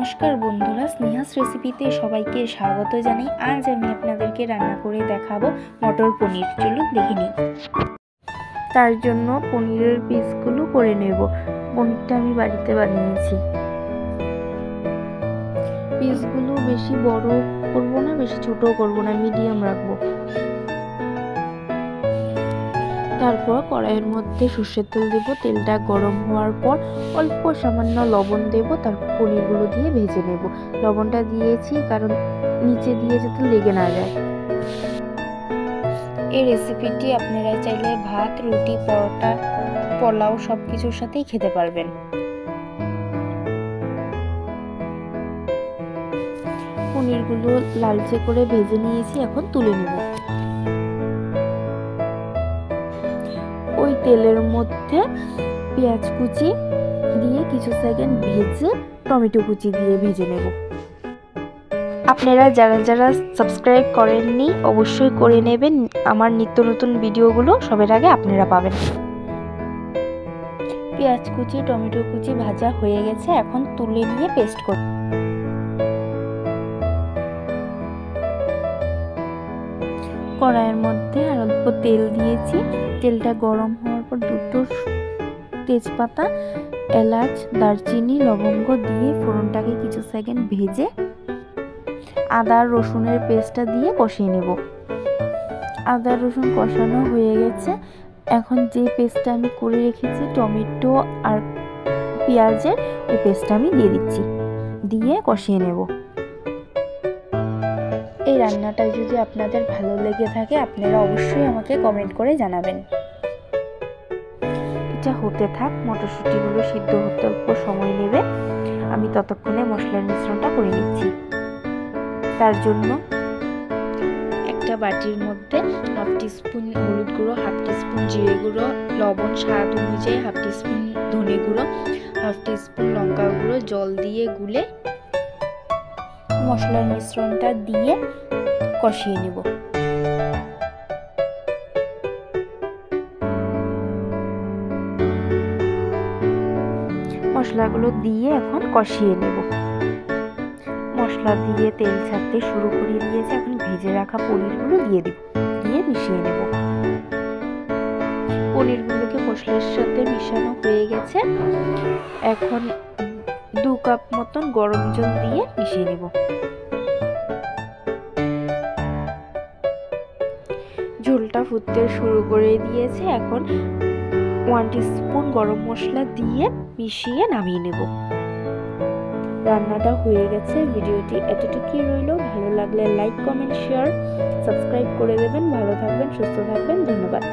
নমস্কার বন্ধুরা, স্নেহাস রেসিপিতে সবাইকে স্বাগত জানাই। আজ আমি আপনাদেরকে রান্না করে দেখাবো মটর পনির। চলুন দেখে নিই। তার জন্য পনিরের পিসগুলো করে নেব। পনিরটা আমি বাড়িতে বানিয়েছি। পিসগুলো বেশি বড় করব না, বেশি ছোট করব না, মিডিয়াম রাখবো। তারপর কড়াইয়ের মধ্যে সর্ষের তেল দেব। তেলটা গরম হওয়ার পর অল্প সামান্য লবণ দেব। তারপর পনিরগুলো দিয়ে ভেজে নেব। লবণটা দিয়েছি কারণ নিচে দিয়ে যাতে লেগে না যায়। এই রেসিপিটি আপনারা চাইলে ভাত, রুটি, পরোটা, পোলাও সব কিছুর সাথেই খেতে পারবেন। পনিরগুলো লালচে করে ভেজে নিয়েছি, এখন তুলে নেব। ওই তেলের মধ্যে পেঁয়াজ কুচি দিয়ে কিছু সেকেন্ড ভেজে টমেটো কুচি দিয়ে ভেজে নেব। আপনারা যারা যারা সাবস্ক্রাইব করেননি অবশ্যই করে নেবেন। আমার নিত্য নতুন ভিডিওগুলো সবার আগে আপনারা পাবেন। পেঁয়াজ কুচি, টমেটো কুচি ভাজা হয়ে গেছে, এখন তুলে নিয়ে পেস্ট করব। কড়াইয়ের মধ্যে আর অল্প তেল দিয়েছি। তেলটা গরম হওয়ার পর দুটো তেজপাতা, এলাচ, দারচিনি, লবঙ্গ দিয়ে ফোড়নটাকে কিছু সেকেন্ড ভেজে আদা রসুনের পেস্টটা দিয়ে কষিয়ে নেব। আদা রসুন কষানো হয়ে গেছে, এখন যে পেস্টটা আমি করে রেখেছি টমেটো আর পেঁয়াজের, ওই পেস্টটা আমি দিয়ে দিচ্ছি, দিয়ে কষিয়ে নেব। এই রান্নাটা যদি আপনাদের ভালো লেগে থাকে আপনারা অবশ্যই আমাকে কমেন্ট করে জানাবেন। এটা হতে থাক, মটরশুঁটিগুলো সিদ্ধ হতে অল্প সময় নেবে। আমি ততক্ষণে মশলার মিশ্রণটা করে নিচ্ছি। তার জন্য একটা বাটির মধ্যে হাফ টিস্পুন হলুদ গুঁড়ো, হাফ টিস্পুন জিরে গুঁড়ো, লবণ স্বাদ অনুযায়ী, হাফ টিস্পুন ধনে গুঁড়ো, হাফ টিস্পুন লঙ্কা গুঁড়ো জল দিয়ে গুলে মশলার মিশ্রণটা দিয়ে কষিয়ে নেব। মশলাগুলো দিয়ে এখন কষিয়ে নেব। মশলা দিয়ে তেল ছাড়তে শুরু করে দিয়েছে, এখন ভেজে রাখা পনিরগুলো দিয়ে দিব, দিয়ে মিশিয়ে নেব। পনিরগুলোকে মশলার সাথে মিশানো হয়ে গেছে, এখন 2 কাপ মতন গরম জল দিয়ে মিশিয়ে নেব। ঝোলটা ফুটতে শুরু করে দিয়েছে, এখন 1 টিস্পুন গরম মশলা দিয়ে মিশিয়ে নামিয়ে নেব। রান্নাটা হয়ে গেছে। ভিডিওটি এতটুকুই রইল। ভালো লাগলে লাইক, কমেন্ট, শেয়ার, সাবস্ক্রাইব করে দেবেন। ভালো থাকবেন, সুস্থ থাকবেন। ধন্যবাদ।